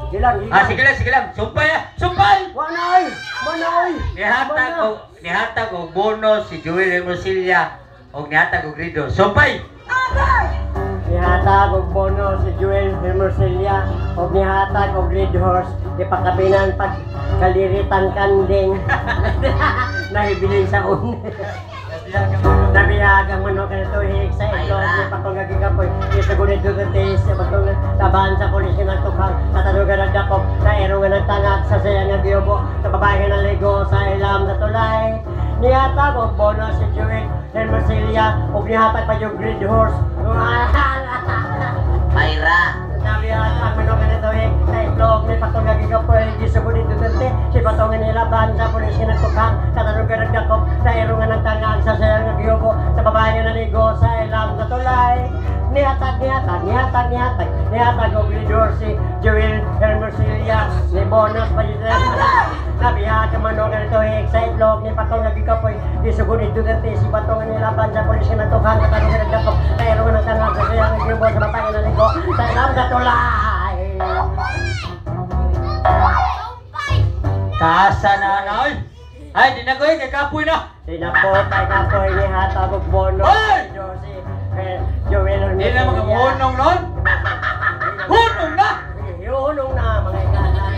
Sige lang. Sige lang. Sumpay! Manay! Nihatag og bonus si Joel Hermosilla og nihatag og grido. Sumpay! Nihatag og bonus si Joel Hermosilla og nihatag og Red Horse ipakabinan pag kaliritan kanding nahibiling sa un. Nabihagang manok na tuhig sa itlog ni Patong Kapoy. Isagunit dugatis sa Patong tabahan sa pulis ng tukhang sa talugan ng dakop sa erong ng tangak sa sayang ng biyobo sa babae ng ligo sa ilam na tulay. Nihatag og bonus si Joel Hermosilla og nihatag pa yung Red Horse. Mayra! Nabihagang manok na tuhig sa itlog ni Patong Kapoy. Isagunit dugatis si Patong nilaban sa pulis ng tukhang sa talugan ng dakop sa erong ng tangak sa sayang ng biyobo sa babae ng ligo sa ilam na tulay. Nihatag og Red Horse si Joel Hermosilla ni bonus pa yun. Nabihag ang manok na tuhig sa itlog ni Patong Kapoy. Isugunit dugante si Patong nilaban sa pulis ng tukhang sa talugan ng dakop sa erong ng tangak sa sayang ng biyobo sa babae ng ligo sa ilam na tulay. Kaasa na oy! Ay, di na ko kay Kapoy na! Sinapotay Kapoy ni hatag og bonus Hoy! si Joel Hermosilla. Di na mga hunong nun! Hunong na! Hunong na mga ikalan.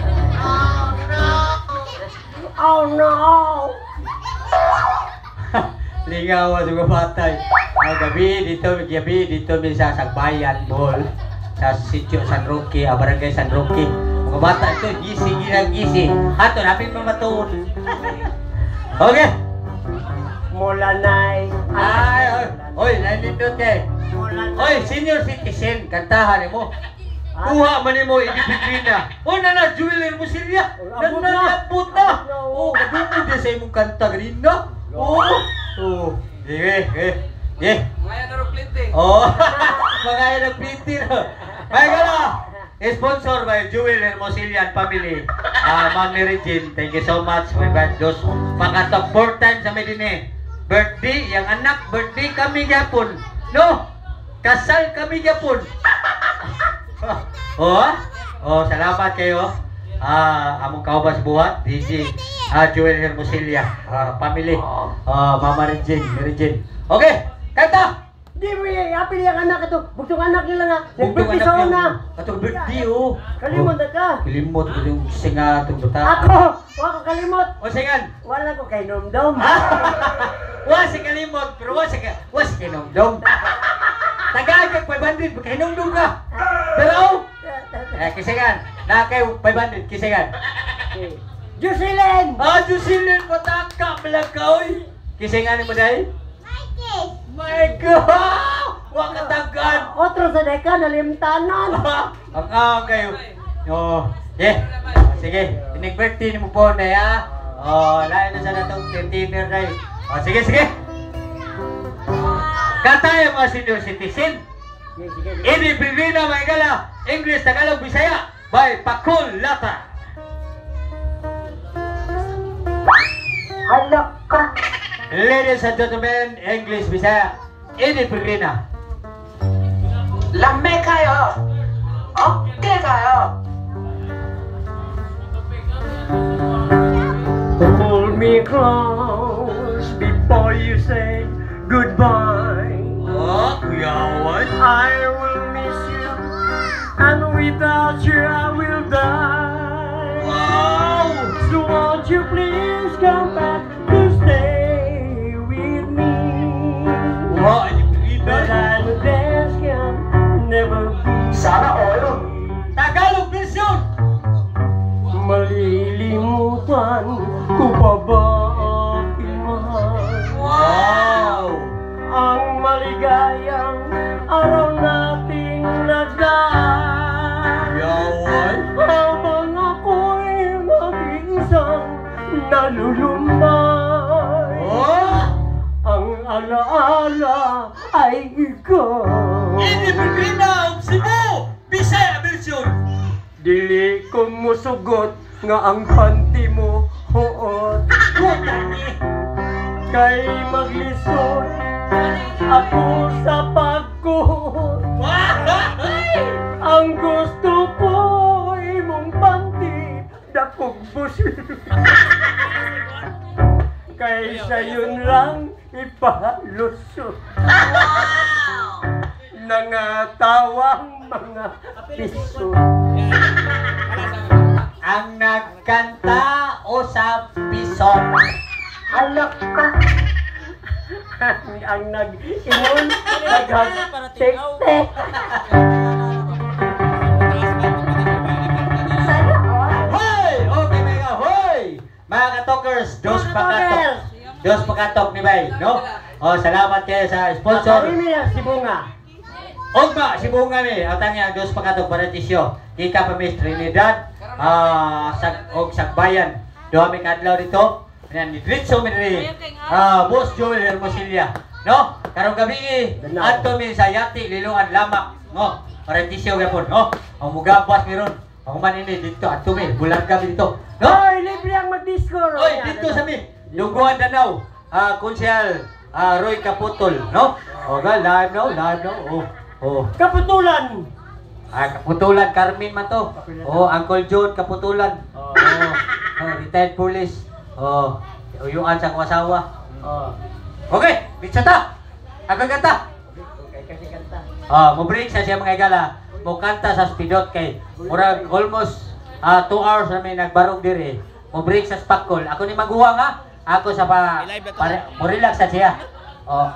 Oh no! Lingaw sa patay. Gabi dito mi sa Sagbayan Mall sa sitio San Roque, barangay San Roque. Mga bata ito, gisi. Hato, napin mamatuon. Okay. Mula na'y Oy, nalindot kay. Oy, senior citizen, kantahan mo. Kuha man mo idipidrina. Na Joel Hermosilla. Nanalapot na. Kadungod din sa imong kanta ganina. Sige. Mga nagplinting. Mga nagplinting. Ay, gala. Sponsor by Joel Hermosilla and family. Ma'am Mary Jean, thank you so much. My bad Diyos. Pakatap 4 times sa Medine. Birthday, yung anak, birthday kami gyapon. No? Kasal kami gyapon. Salamat kayo. Among kaubas buhat, DJ Joel Hermosilla, family. Ma'am Mary Jean. Okay, kanta! Di mo yung apil yung anak ito. Bugtong anak nila nga. Bugtong Nag-birthday anak sa una. Atong birthday Kalimot na ka. Kalimot ko yung singa itong buta. Ako! Wala ko kalimot. O singan? Wala ko kay Nomdom. Wa si kalimot, pero wa si kinumdum. Tagaagag 500, pagkahinumdum ka. Pero, kisingan. Nakay 500, kisingan. Jocelyn! Jocelyn, pataka, malakaw. Kisingan mo dahil? My God! Wa katagan! Otro sa deka, nalimtanan. Ang kayo. Sige, inig-birthday mo po na ya. Lain na sa natong dinner na yun. Sige. Katayo mga senior citizen. Ini Pilipina, mga gala. English, Tagalog, Bisaya. By Pakul Lata. Halak ka. Ladies and gentlemen, English, Bisaya. Ini Pilipina. Lame kayo. Okay kayo. Hold me close before you say goodbye. Kuyawan. I will miss you, and without you I will die. Wow! So won't you please come back to stay with me? Wow, ini But Pilipina. I know this can never be. Sana all. Tagalog version. Malilimutan ko pa ba ang mahal? Wow! Ang maligayang araw nating nagdaan. Yawan. Habang ako'y mag-iisang nalulumbay. Ang alaala ay ikaw. Ini Pilipina, Cebu, Bisaya version. Dili ko musugot nga ang panty mo hoot. Kay maglisod ako sa pagkuhot. Ang gusto ko ay mong kaysa yun lang ipalusot. Nangatawang mga piso. Ang nagkanta o sa bison. Alak ka. Ang nag-ingon, nag-tek-tek. Sana all. Hoy! Okay, mga hoy! Mga katokers, dos pakatok. Dos pakatok ni Bay, no? Oh, salamat kayo sa sponsor. Kami niya si Bunga. Ogma, si Bunga mi, atang niya, dos pakatok para tisyo. Ika pa Miss Trinidad, og Sagbayan. Doha mi kadlaw dito. Yan, ni Dritso mi diri. Boss Joel Hermosilla. No? Karong gabi, adto mi sa Yati, Lilungan, Lamak. No? Para tisyo gapon, no? Ang mugabas mi ron. Ako man ini dito, adto mi, bulan gabi dito. No? Hoy, libre ang mag-disco. Oy, dito sa mi. Duguan Danau. Konsyal Roy Caputol, no? O ga, live no, live no. Oh. Kaputulan. Kaputulan Carmen man to. Oh, Uncle John Kaputulan. Oh, retired police. Oh, uyuan sa kawasawa. Oh. Okay, bitsa ta. Aga kanta. Okay, kasi kanta. Mo break sa siya mga igala. Mo kanta sa speedot kay murag almost 2 hours na may nagbarog diri. Mo break sa spakol. Ako ni maguwa nga. Ako sa mo relax sa siya. Oh.